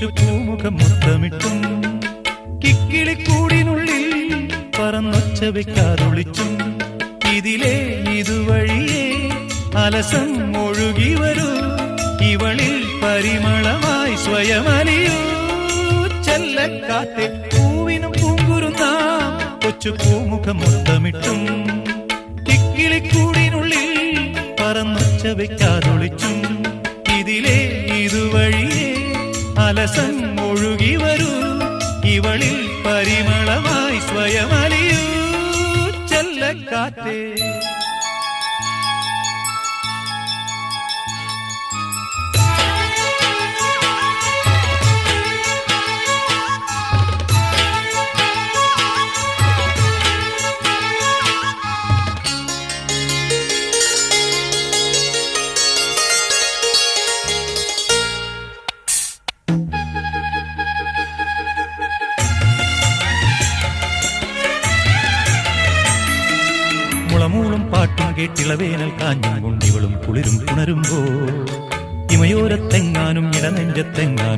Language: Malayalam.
കൊച്ചു പൂമുഖം മുത്തമിട്ടും കിക്കിളിക്കൂടിനുള്ളിൽ പറന്നൊച്ച വെക്കാതൊളിച്ചും ഇതിലേ ഇതുവഴിയേ അലസം ഒഴുകി വരൂ ഇവളിൽ പരിമളമായി സ്വയമലിയൂ ചെല്ലക്കാത്തെ പൂവിനും പൂങ്കുരുന്നാം കൊച്ചു പൂമുഖം മുത്തമിട്ടും കിക്കിളിക്കൂടിനുള്ളിൽ പറന്നൊച്ച വെക്കാതൊളിച്ചും ഇതിലേ ഇതുവഴിയേ അലസം ഒഴുകി വരൂ ഇവളിൽ പരിമളമായി സ്വയമലിയൂ ചെല്ലക്കാറ്റേ മുളമൂളും പാട്ടും കേട്ടിളവേനൽ കാഞ്ഞും കൊണ്ടിവളും കുളിരും പുണരുമ്പോ ഇമയോരത്തെങ്ങാനും ഇടനെഞ്ചത്തെങ്ങാനും